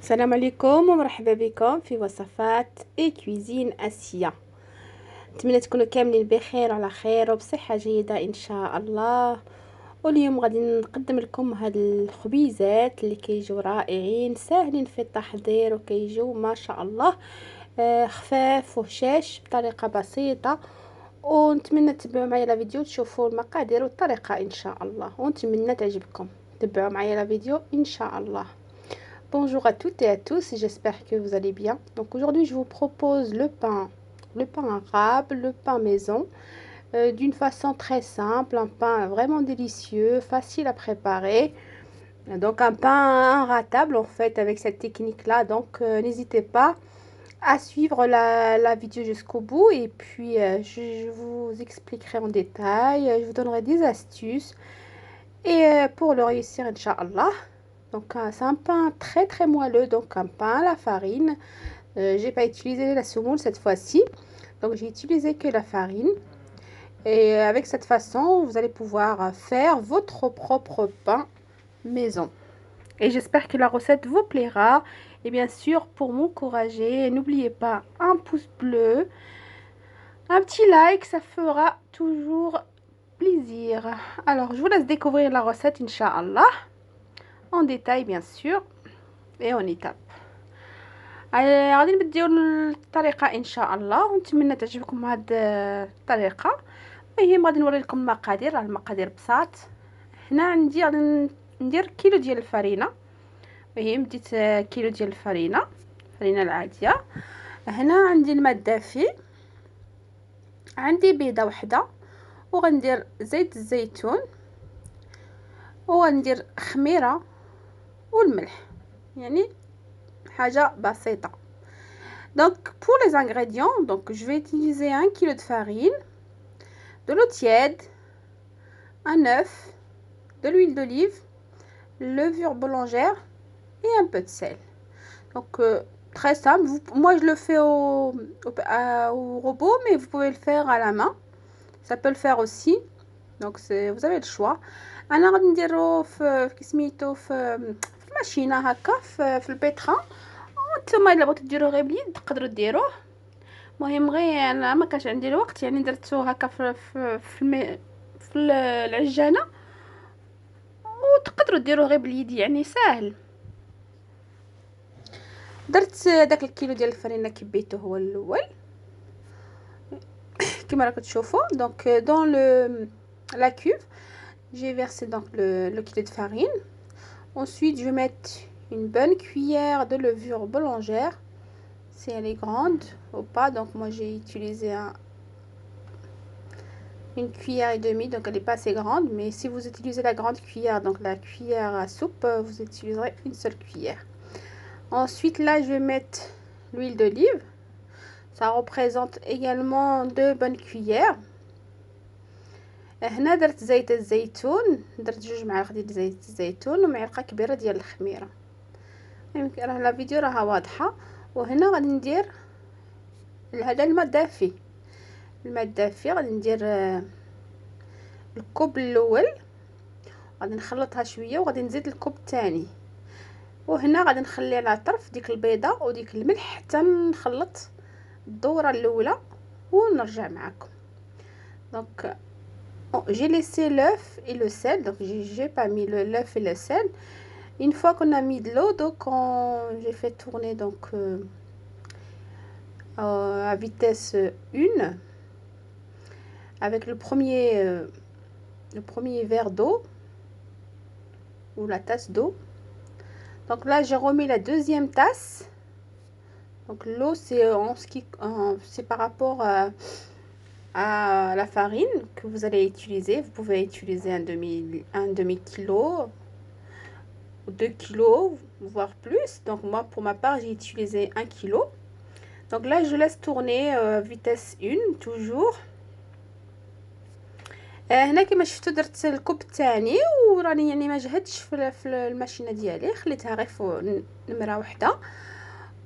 السلام عليكم ومرحبا بكم في وصفات اي كويزين اسيا. نتمنى تكونوا كاملين بخير وعلى خير وبصحه جيده ان شاء الله. واليوم غادي نقدم لكم هاد الخبيزات اللي كيجيو رائعين ساهلين في التحضير وكيجيو ما شاء الله خفاف وهشاش بطريقه بسيطه. ونتمنى تتبعوا معايا لا فيديو تشوفوا المقادير والطريقه ان شاء الله، ونتمنى تعجبكم. تبعوا معايا لا فيديو ان شاء الله. Bonjour à toutes et à tous, j'espère que vous allez bien. Donc aujourd'hui je vous propose le pain arabe, le pain maison, d'une façon très simple, un pain vraiment délicieux, facile à préparer. Donc un pain inratable en fait avec cette technique là, donc n'hésitez pas à suivre la vidéo jusqu'au bout et puis je vous expliquerai en détail, je vous donnerai des astuces et pour le réussir Inch'Allah. Donc c'est un pain très moelleux, donc un pain à la farine. J'ai pas utilisé la semoule cette fois-ci, donc j'ai utilisé que la farine. Et avec cette façon, vous allez pouvoir faire votre propre pain maison. Et j'espère que la recette vous plaira. Et bien sûr, pour m'encourager, n'oubliez pas un pouce bleu, un petit like, ça fera toujours plaisir. Alors, je vous laisse découvrir la recette, Inch'Allah. En détail bien sûr et en étape. غادي نبداو الطريقه ان شاء الله، ونتمنى تعجبكم هاد الطريقه. المهم غادي نوري لكم المقادير. المقادير بساط. هنا عندي غادي ندير كيلو ديال الفرينه. المهم ديت كيلو ديال الفرينه العاديه. هنا عندي الماء الدافي، عندي بيضه واحده، وغندير زيت الزيتون، وغندير خميره والملح، يعني حاجة بسيطة. Donc pour les ingrédients, donc je vais utiliser 1 kg de farine, de l'eau tiède, un œuf, de l'huile d'olive, levure boulangère et un peu de sel. Donc très simple. Moi je le fais au robot, mais vous pouvez le faire à la main, ça peut le faire aussi. Donc vous avez le choix. انا غادي نديرو في كسميتو في الماشينه هكا في البيترا. نتوما الا بغيتو ديروه غير باليد تقدروا ديروه. المهم غير انا ما كانش عندي الوقت، يعني درتو هكا في العجانه، وتقدروا ديروه غير باليد يعني ساهل. درت داك الكيلو ديال الفرينه كبيته هو الاول كما راكم تشوفوا. دونك دون la cuve j'ai versé donc le kilo de farine. Ensuite je vais mettre une bonne cuillère de levure boulangère si elle est grande ou pas. Donc moi j'ai utilisé une cuillère et demie, donc elle n'est pas assez grande, mais si vous utilisez la grande cuillère, donc la cuillère à soupe, vous utiliserez une seule cuillère. Ensuite là je vais mettre l'huile d'olive, ça représente également 2 bonnes cuillères. هنا درت زيت الزيتون، درت 2 معالق ديال زيت الزيتون ومعلقه كبيره ديال الخميره. يمكن راه لا فيديو راها واضحه. وهنا غادي ندير هذا الماء الدافي. الماء الدافي غادي ندير الكوب الاول، غادي نخلطها شويه وغادي نزيد الكوب الثاني. وهنا غادي نخلي على طرف ديك البيضه وديك الملح حتى نخلط الدوره الاولى ونرجع معكم. دونك j'ai laissé l'œuf et le sel, donc j'ai pas mis l'œuf et le sel. Une fois qu'on a mis de l'eau, donc j'ai fait tourner donc à vitesse 1 avec le premier verre d'eau ou la tasse d'eau. Donc là j'ai remis la deuxième tasse. Donc l'eau c'est par rapport à la farine que vous allez utiliser. Vous pouvez utiliser un demi kilo ou 2 kilos voire plus. Donc moi pour ma part j'ai utilisé 1 kilo. Donc là je laisse tourner vitesse 1 toujours. هنا كما شفتوا درت الكوب الثاني وراني يعني ما جهدتش في الماشينه ديالي، خليتها غير فوق نمره واحده،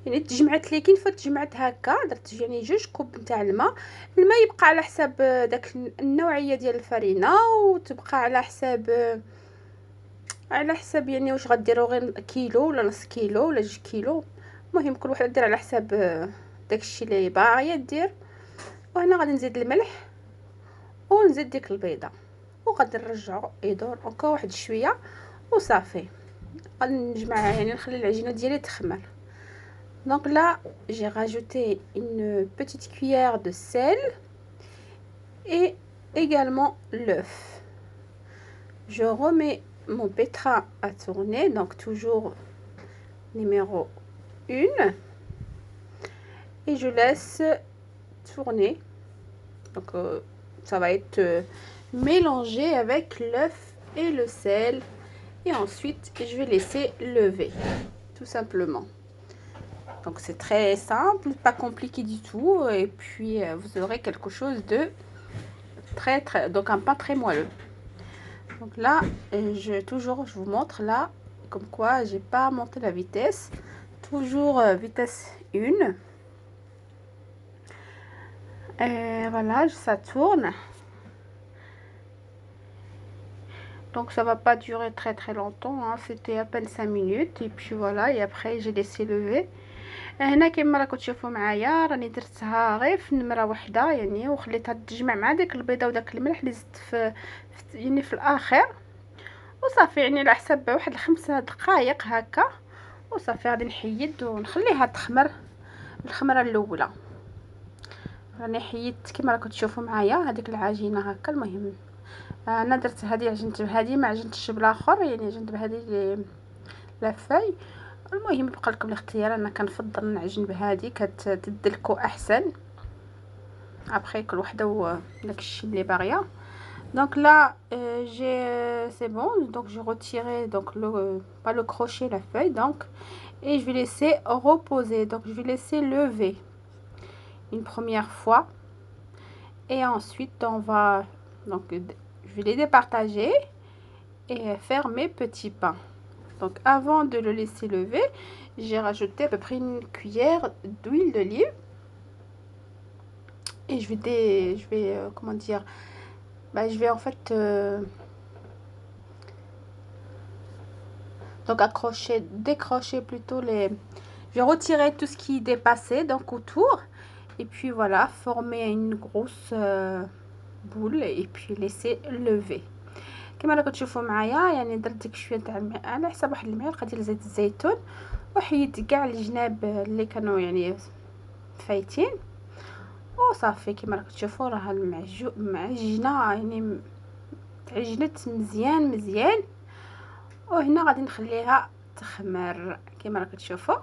يعني تجمعت لي كي تجمعت هكا درت يعني 2 كوب نتاع الماء يبقى على حساب داك النوعيه ديال الفرينه، وتبقى على حساب على حسب يعني واش غديروا، غير كيلو ولا نص كيلو ولا 2 كيلو. المهم كل واحد دير على حسب داكشي اللي باغيه دير. وهنا غادي نزيد الملح ونزيد ديك البيضه وغادي نرجعو يدور هكا واحد شويه وصافي. غادي نجمعها يعني نخلي العجينه ديالي تخمر. Donc là, j'ai rajouté une petite cuillère de sel et également l'œuf. Je remets mon pétrin à tourner, donc toujours numéro 1. Et je laisse tourner. Donc ça va être mélangé avec l'œuf et le sel. Et ensuite, je vais laisser lever, tout simplement. Donc c'est très simple, pas compliqué du tout, et puis vous aurez quelque chose de donc un pain très moelleux. Donc là, je vous montre là, comme quoi j'ai pas monté la vitesse, toujours vitesse 1. Et voilà, ça tourne. Donc ça va pas durer très longtemps, hein. C'était à peine 5 minutes et puis voilà, et après j'ai laissé lever. هنا كما راكم تشوفوا معايا راني درتها غير في نمره واحده يعني، وخليتها تجمع مع داك البيضه وداك الملح اللي زدت يعني في الاخر وصافي. يعني على حساب واحد 5 دقائق هكا وصافي. غادي نحيد ونخليها تخمر الخمره الاولى. راني حيدت كما راكم تشوفوا معايا هذيك العجينه هكا. المهم انا درت هذه عجنت بهذه، ما عجنتش بالاخر، يعني عجنت بهذه لافاي. المهم يبقى لكم الاختيار، انا كنفضل نعجن بهذه كتدلكو احسن. ابخي كل وحده وداكشي اللي باغيه. Donc là c'est bon, donc j'ai retiré donc pas le crochet, la feuille, donc et je vais laisser reposer. Donc je vais laisser lever une première fois et ensuite on va donc je vais les départager et faire mes petits pains. Donc avant de le laisser lever, j'ai rajouté à peu près une cuillère d'huile d'olive et je vais comment dire, je vais en fait donc décrocher plutôt je vais retirer tout ce qui dépassait donc autour et puis voilà, former une grosse boule et puis laisser lever. كما راكم تشوفوا معايا يعني درت ديك شويه تاع على حساب واحد المعلقه ديال زيت الزيتون وحيدت كاع الجناب اللي كانوا يعني فايتين وصافي. كما راكم تشوفوا راه المعجنه يعني تعجنت مزيان. وهنا غادي نخليها تخمر كما راكم تشوفوا.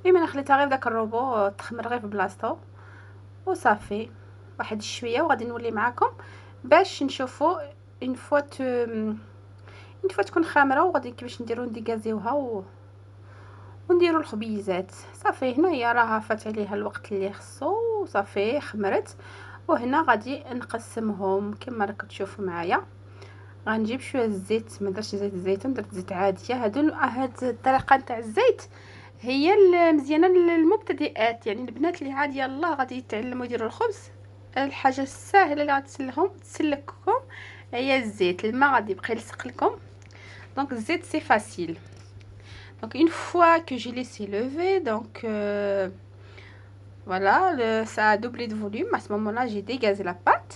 المهم انا خليتها غير داك الروبو تخمر غير في بلاصتو وصافي واحد شويه. وغادي نولي معكم باش نشوفوا اون فوا تكون خامره وغادي كيفاش نديغازيوها ونديروا الخبيزات. صافي هنا هي راه فات عليها الوقت اللي خصو وصافي خمرت. وهنا غادي نقسمهم كما راكم تشوفوا معايا. غنجيب شويه الزيت، ما درتش زيت الزيتون، درت زيت عاديه. هاد الطريقه نتاع الزيت هي مزيانه للمبتدئات، يعني البنات اللي عاد يلاه غادي يتعلموا يديروا الخبز. الحاجه السهله اللي تسلككم هي الزيت. الماء غادي يبقى يلصق لكم، دونك الزيت سي فاسيل. Donc une fois que j'ai laissé lever, donc voilà, ça a doublé de volume. À ce moment-là, j'ai dégazé la pâte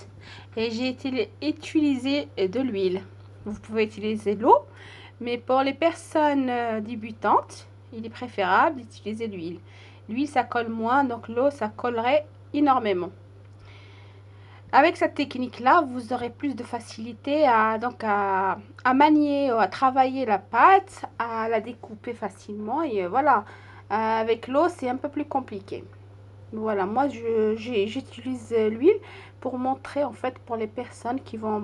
et j'ai utilisé de l'huile. Vous pouvez utiliser l'eau, mais pour les personnes débutantes, il est préférable d'utiliser l'huile. L'huile, ça colle moins, donc l'eau, ça collerait énormément. Avec cette technique-là, vous aurez plus de facilité à manier, à travailler la pâte, à la découper facilement. Et voilà, avec l'eau, c'est un peu plus compliqué. Voilà, moi, j'utilise l'huile pour montrer, en fait, pour les personnes qui vont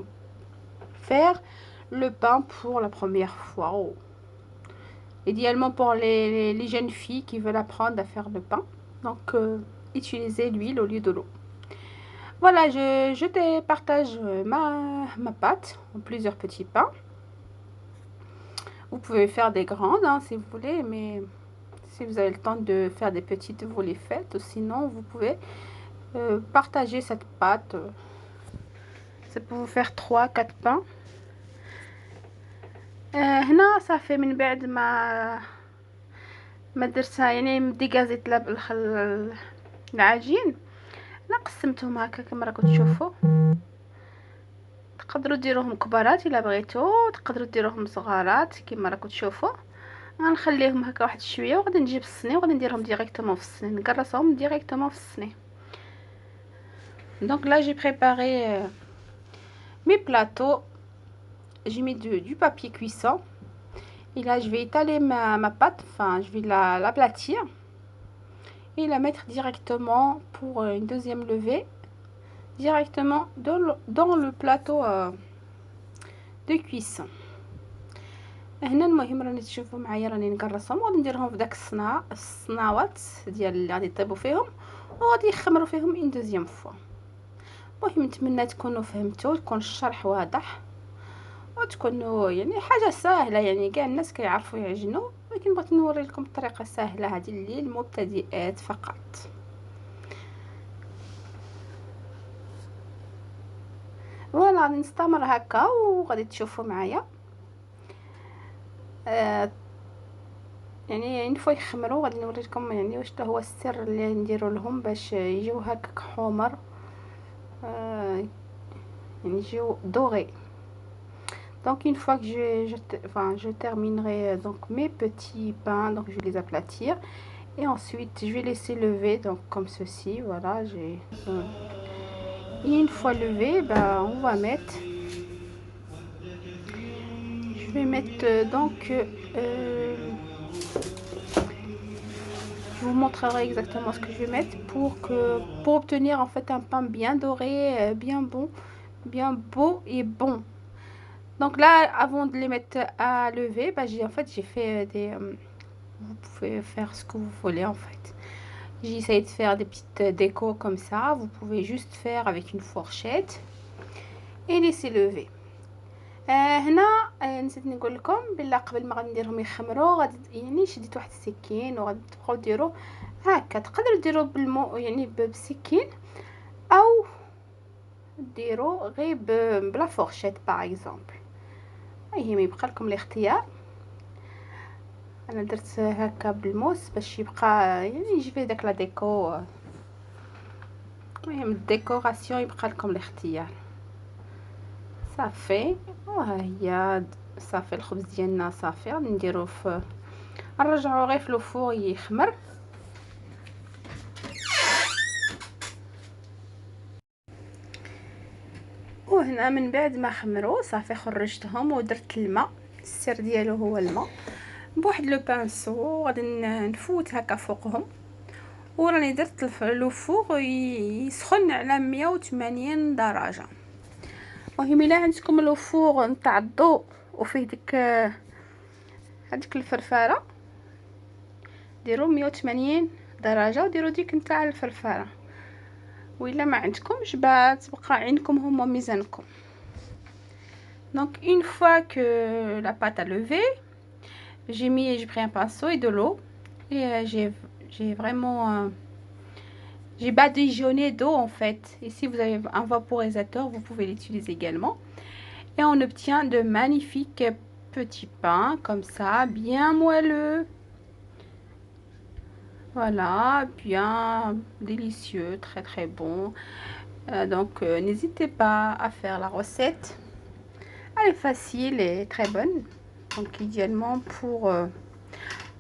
faire le pain pour la première fois. Oh. Idéalement pour les jeunes filles qui veulent apprendre à faire le pain. Donc, utilisez l'huile au lieu de l'eau. Voilà, je départage ma pâte en plusieurs petits pains. Vous pouvez faire des grandes si vous voulez, mais si vous avez le temps de faire des petites, vous les faites. Sinon, vous pouvez partager cette pâte. C'est pour vous faire 3-4 pains. هنا صافي من بعد ما درتها يعني ديكازيت العجين. انا قسمتهم هكا كما راكم تشوفوا. تقدروا ديروهم كبارات الا بغيتو، تقدروا ديروهم صغارات كما راكم تشوفوا. غنخليهم هكا واحد شويه وغادي نجيب الصينيه وغادي نديرهم ديريكتومون في الصينيه، نقرصهم ديريكتومون في الصينيه. Donc là j'ai préparé mes plateaux. J'ai mis du papier cuisson et là je vais étaler ma pâte, enfin je vais l'aplatir et la mettre directement pour une deuxième levée directement dans le plateau de cuisson. هنا المهم راني تشوفوا معايا راني نقرصهم وغادي نديرهم في داك الصناوات ديال اللي غادي يطيبوا فيهم وغادي يخمروا فيهم ان دوزيام فوا. المهم نتمنى تكونوا فهمتوا، تكون الشرح واضح وتكونوا يعني حاجه سهله، يعني كاع الناس كيعرفوا يعجنوا، ولكن بغيت نوري لكم الطريقه سهله هذه للمبتدئات فقط. فوالا غادي نستمر هكا وغادي تشوفوا معايا يعني فوا يخمروا غادي نوريكم يعني واش هو السر اللي نديروا لهم باش يجيو هكاك حمر، يعني يجيو دوغي. Donc une fois que je terminerai donc mes petits pains, donc je vais les aplatir et ensuite je vais laisser lever donc comme ceci. Voilà, et une fois levé, on va mettre, je vais mettre donc je vous montrerai exactement ce que je vais mettre pour obtenir en fait un pain bien doré, bien bon, bien beau et bon. Donc là, avant de les mettre à lever, j'ai fait des vous pouvez faire ce que vous voulez en fait. J'ai essayé de faire des petites décos comme ça. Vous pouvez juste faire avec une fourchette et laisser lever. هنا نسيت نقول لكم بلا قبل ما غادي نديرهم يخمروا غادي يعني شديت واحد السكين وغادي تبقاو ديروا هكا. تقدروا ديروا يعني بالسكين او ديروا غير بلا فورشيت باغ اكزومبل. المهم يبقى لكم الاختيار. انا درت هكا بالموس باش يبقى يعني يجي فيه داك لا ديكو. المهم الديكوراسيون يبقى لكم الاختيار. صافي وها هي صافي الخبز ديالنا صافي غادي نديروه نرجعوه غير في الفور يخمر. وهنا من بعد ما خمروا صافي خرجتهم ودرت الماء. السر ديالو هو الماء بواحد لو بانسو غادي نفوت هكا فوقهم وراني درت لو فور يسخن على 180 درجه. المهم الا عندكم لو فور نتاع الضوء وفيه هذيك الفرفاره ديروا 180 درجه وديروا ديك نتاع الفرفاره، وإلا ما عندكمش تبقى عينكم هما ميزانكم. Donc une fois que la pâte a levé, j'ai pris un pinceau et de l'eau et j'ai vraiment j'ai badigeonné d'eau en fait. Et si vous avez un vaporisateur, vous pouvez l'utiliser également. Et on obtient de magnifiques petits pains comme ça, bien moelleux. Voilà, bien délicieux, très très bon. Donc n'hésitez pas à faire la recette. Elle est facile et très bonne. Donc idéalement pour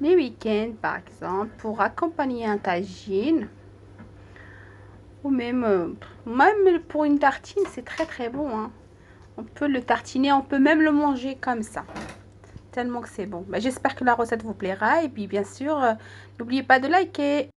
les week-ends par exemple, pour accompagner un tagine. Ou même pour une tartine, c'est très très bon. Hein. On peut le tartiner, on peut même le manger comme ça. Tellement que c'est bon. J'espère que la recette vous plaira. Et puis bien sûr, n'oubliez pas de liker.